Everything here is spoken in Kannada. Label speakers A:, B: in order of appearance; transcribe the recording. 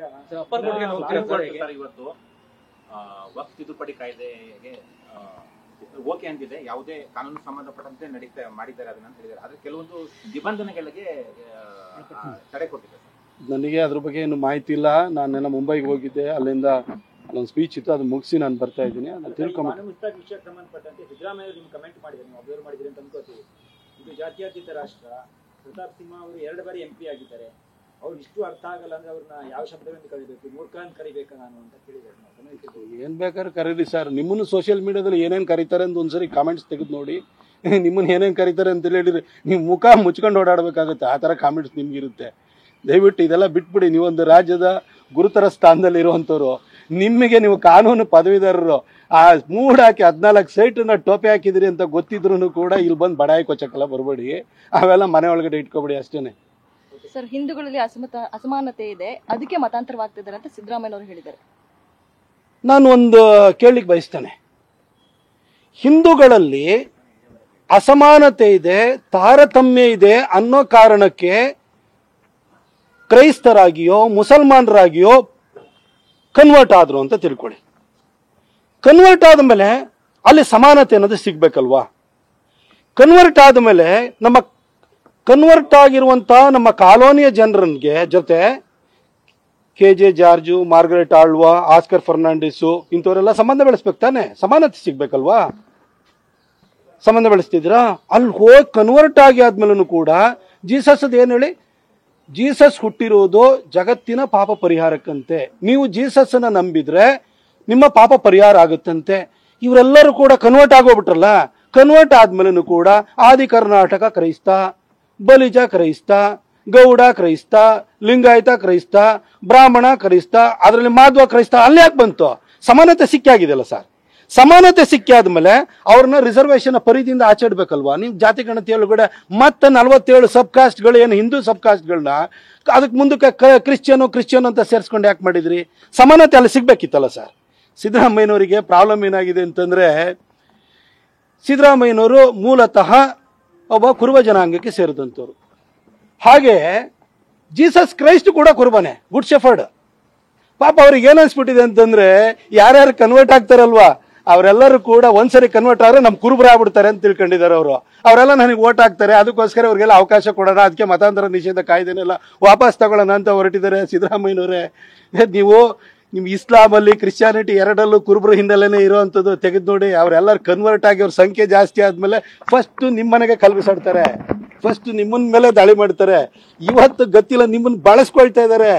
A: ಸರ್ ಇವತ್ತು ವಕ್ಫ್ ತಿದ್ದುಪಡಿ ಕಾಯ್ದೆಗೆ ಓಕೆ ಅಂತಿದೆ, ಯಾವುದೇ ಕಾನೂನು ಸಂಬಂಧಪಟ್ಟಂತೆ ಮಾಡಿದ್ದಾರೆ ಅದನ್ನ ಅಂತ ಹೇಳಿದ್ದಾರೆ. ಆದ್ರೆ ಕೆಲವೊಂದು ನಿಬಂಧನೆಗಳಿಗೆ ತಡೆ ಕೊಟ್ಟಿದೆ.
B: ನನಗೆ ಅದ್ರ ಬಗ್ಗೆ ಏನು ಮಾಹಿತಿ ಇಲ್ಲ. ನಾನೆಲ್ಲ ಮುಂಬೈಗೆ ಹೋಗಿದ್ದೆ, ಅಲ್ಲಿಂದ ಅಲ್ಲೊಂದು ಸ್ಪೀಚ್ ಇತ್ತು, ಅದು ಮುಗಿಸಿ ನಾನು ಬರ್ತಾ ಇದ್ದೀನಿ. ಅದನ್ನು ತಿಳ್ಕೊಂಬ
C: ವಿಷಯಕ್ಕೆ ಸಂಬಂಧಪಟ್ಟಂತೆ ಸಿದ್ದರಾಮಯ್ಯ ನಿಮ್ಗೆ ಕಮೆಂಟ್ ಮಾಡಿದ್ದಾರೆ, ನೀವು ಅಬ್ಸರ್ವ್ ಮಾಡಿದ್ದೀರಿ ಅಂತ ಅನ್ಕೋತೀವಿ. ಇದು ಜಾತ್ಯತೀತ ರಾಷ್ಟ್ರ. ಪ್ರತಾಪ್ ಸಿಂಹ ಅವರು 2 ಬಾರಿ MP ಆಗಿದ್ದಾರೆ. ಅವ್ರು ಇಷ್ಟು ಅರ್ಥ ಆಗಲ್ಲ ಅಂದ್ರೆ ಅವ್ರನ್ನ ಯಾವ ಶಬ್ದಗಳನ್ನು ಕರಿಬೇಕು, ಮೂರ್ಖ ಅಂತ ಕರಿಬೇಕಾ ನಾನು ಅಂತ ಕೇಳಿದ್ದಾರೆ.
B: ಏನ್ ಬೇಕಾದ್ರೆ ಕರೀರಿ ಸರ್. ನಿಮ್ಮನ್ನು ಸೋಷಿಯಲ್ ಮೀಡಿಯಾದಲ್ಲಿ ಏನೇನು ಕರೀತಾರೆ ಅಂತ ಒಂದ್ಸರಿ ಕಾಮೆಂಟ್ಸ್ ತೆಗೆದು ನೋಡಿ. ನಿಮ್ಮನ್ನು ಏನೇನು ಕರೀತಾರೆ ಅಂತ ಹೇಳಿರಿ, ನೀವು ಮುಖ ಮುಚ್ಕೊಂಡು ಓಡಾಡಬೇಕಾಗುತ್ತೆ. ಆ ಥರ ಕಾಮೆಂಟ್ಸ್ ನಿಮ್ಗಿರುತ್ತೆ. ದಯವಿಟ್ಟು ಇದೆಲ್ಲ ಬಿಟ್ಬಿಡಿ. ನೀವೊಂದು ರಾಜ್ಯದ ಗುರುತರ ಸ್ಥಾನದಲ್ಲಿ ಇರುವಂಥವ್ರು, ನಿಮಗೆ ನೀವು ಕಾನೂನು ಪದವೀಧರರು, ಆ ಮೂಡ್ ಹಾಕಿ 14 ಸೈಟನ್ನ ಟೋಪಿ ಹಾಕಿದಿರಿ ಅಂತ ಗೊತ್ತಿದ್ರು ಕೂಡ ಇಲ್ಲಿ ಬಂದು ಬಡಾಯಿ ಕೊಚ್ಚಕ್ಕೆಲ್ಲ ಬರಬೇಡಿ. ಅವೆಲ್ಲ ಮನೆ ಒಳಗಡೆ ಇಟ್ಕೊಬೇಡಿ ಅಷ್ಟೇನೆ.
D: ಸರ್, ಹಿಂದೂಗಳಲ್ಲಿ ಅಸಮಾನತೆ ಇದೆ, ಅದಕ್ಕೆ ಮತಾಂತರವಾಗ್ತಿದ್ದಾರೆ ಅಂತ ಸಿದ್ದರಾಮಯ್ಯ ಅವರು ಹೇಳಿದ್ದಾರೆ.
B: ನಾನು ಒಂದು ಕೇಳಲಿಕ್ಕೆ ಬಯಸ್ತೇನೆ. ಹಿಂದೂಗಳಲ್ಲಿ ಅಸಮಾನತೆ ಇದೆ, ತಾರತಮ್ಯ ಇದೆ ಅನ್ನೋ ಕಾರಣಕ್ಕೆ ಕ್ರೈಸ್ತರಾಗಿಯೋ ಮುಸಲ್ಮಾನರಾಗಿಯೋ ಕನ್ವರ್ಟ್ ಆದ್ರು ಅಂತ ತಿಳ್ಕೊಳ್ಳಿ. ಕನ್ವರ್ಟ್ ಆದಮೇಲೆ ಅಲ್ಲಿ ಸಮಾನತೆ ಅನ್ನೋದು ಸಿಗ್ಬೇಕಲ್ವಾ? ಕನ್ವರ್ಟ್ ಆದಮೇಲೆ ಕನ್ವರ್ಟ್ ಆಗಿರುವಂತ ನಮ್ಮ ಕಾಲೋನಿಯ ಜನರಿಗೆ ಜೊತೆ KJ George, Margaret Alva, Oscar Fernandes ಇಂಥವರೆಲ್ಲ ಸಂಬಂಧ ಬೆಳೆಸ್ಬೇಕು ತಾನೆ? ಸಮಾನತೆ ಸಿಗ್ಬೇಕಲ್ವಾ? ಸಂಬಂಧ ಬೆಳೆಸ್ತಿದ್ರಾ? ಅಲ್ಲಿ ಹೋಗಿ ಕನ್ವರ್ಟ್ ಆಗಿ ಆದ್ಮೇಲೂ ಕೂಡ ಜೀಸಸ್ ಏನ್ ಹೇಳಿ, ಜೀಸಸ್ ಹುಟ್ಟಿರೋದು ಜಗತ್ತಿನ ಪಾಪ ಪರಿಹಾರಕ್ಕಂತೆ. ನೀವು ಜೀಸಸ್ ಅನ್ನ ನಂಬಿದ್ರೆ ನಿಮ್ಮ ಪಾಪ ಪರಿಹಾರ ಆಗುತ್ತಂತೆ. ಇವರೆಲ್ಲರೂ ಕೂಡ ಕನ್ವರ್ಟ್ ಆಗೋಗ್ಬಿಟ್ರಲ್ಲ. ಕನ್ವರ್ಟ್ ಆದ್ಮೇಲೂ ಕೂಡ ಆದಿ ಕರ್ನಾಟಕ ಕ್ರೈಸ್ತ, ಬಲಿಜ ಕ್ರೈಸ್ತ, ಗೌಡ ಕ್ರೈಸ್ತ, ಲಿಂಗಾಯತ ಕ್ರೈಸ್ತ, ಬ್ರಾಹ್ಮಣ ಕ್ರೈಸ್ತ, ಅದರಲ್ಲಿ ಮಾಧ್ವ ಕ್ರೈಸ್ತ, ಅಲ್ಲಿ ಯಾಕೆ ಬಂತು? ಸಮಾನತೆ ಸಿಕ್ಕಾಗಿದೆಯಲ್ಲ ಸರ್. ಸಮಾನತೆ ಸಿಕ್ಕಾದ್ಮೇಲೆ ಅವ್ರನ್ನ ರಿಸರ್ವೇಶನ್ ಪರಿಧಿಯಿಂದ ಆಚರಿಸಬೇಕಲ್ವಾ? ನೀವು ಜಾತಿ ಗಣತಿಯೊಳಗಡೆ ಮತ್ತೆ 47 ಸಬ್ ಕಾಸ್ಟ್ಗಳು, ಏನು ಹಿಂದೂ ಸಬ್ ಕಾಸ್ಟ್ಗಳನ್ನ ಅದಕ್ಕೆ ಮುಂದಕ್ಕೆ ಕ್ರಿಶ್ಚಿಯನ್ ಅಂತ ಸೇರಿಸ್ಕೊಂಡು ಯಾಕೆ ಮಾಡಿದ್ರಿ? ಸಮಾನತೆ ಅಲ್ಲಿ ಸಿಗ್ಬೇಕಿತ್ತಲ್ಲ ಸರ್. ಸಿದ್ದರಾಮಯ್ಯನವರಿಗೆ ಪ್ರಾಬ್ಲಮ್ ಏನಾಗಿದೆ ಅಂತಂದ್ರೆ, ಸಿದ್ದರಾಮಯ್ಯನವರು ಮೂಲತಃ ಒಬ್ಬ ಕುರುಬ ಜನಾಂಗಕ್ಕೆ ಸೇರಿದಂಥವ್ರು. ಹಾಗೆ ಜೀಸಸ್ ಕ್ರೈಸ್ಟ್ ಕೂಡ ಕುರುಬನೆ, ಗುಡ್ ಶೆಫರ್ಡ್. ಪಾಪ ಅವ್ರಿಗೆ ಏನ್ ಅನ್ಸ್ಬಿಟ್ಟಿದೆ ಅಂತಂದ್ರೆ, ಯಾರ್ಯಾರು ಕನ್ವರ್ಟ್ ಆಗ್ತಾರಲ್ವಾ ಅವರೆಲ್ಲರೂ ಕೂಡ ಒಂದ್ಸರಿ ಕನ್ವರ್ಟ್ ಆದ್ರೆ ನಮ್ ಕುರುಬರ ಆಗ್ಬಿಡ್ತಾರೆ ಅಂತ ತಿಳ್ಕೊಂಡಿದ್ದಾರೆ ಅವರು. ಅವರೆಲ್ಲ ನನಗೆ ಓಟ್ ಹಾಕ್ತಾರೆ, ಅದಕ್ಕೋಸ್ಕರ ಅವ್ರಿಗೆಲ್ಲ ಅವಕಾಶ ಕೊಡೋಣ, ಅದಕ್ಕೆ ಮತಾಂತರ ನಿಷೇಧ ಕಾಯ್ದೆನೆಲ್ಲ ವಾಪಸ್ ತಗೊಳ್ಳೋಣ ಅಂತ ಹೊರಟಿದ್ದಾರೆ ಸಿದ್ದರಾಮಯ್ಯನವರೇ. ನೀವು ನಿಮ್ ಇಸ್ಲಾಂ ಅಲ್ಲಿ ಕ್ರಿಶ್ಚಿಯಾನಿಟಿ ಎರಡಲ್ಲೂ ಕುರುಬರ ಹಿಂದೆಲ್ಲೇನೆ ಇರುವಂತದ್ದು ತೆಗೆದು ನೋಡಿ. ಅವರೆಲ್ಲರೂ ಕನ್ವರ್ಟ್ ಆಗಿ ಅವ್ರ ಸಂಖ್ಯೆ ಜಾಸ್ತಿ ಆದ್ಮೇಲೆ ಫಸ್ಟ್ ನಿಮ್ಮನೆಗೆ ಕಲ್ಬಿಸಾಡ್ತಾರೆ, ಫಸ್ಟ್ ನಿಮ್ಮನ್ ಮೇಲೆ ದಾಳಿ ಮಾಡ್ತಾರೆ. ಇವತ್ತು ಗೊತ್ತಿಲ್ಲ, ನಿಮ್ಮನ್ನ ಬಳಸ್ಕೊಳ್ತಾ ಇದ್ದಾರೆ.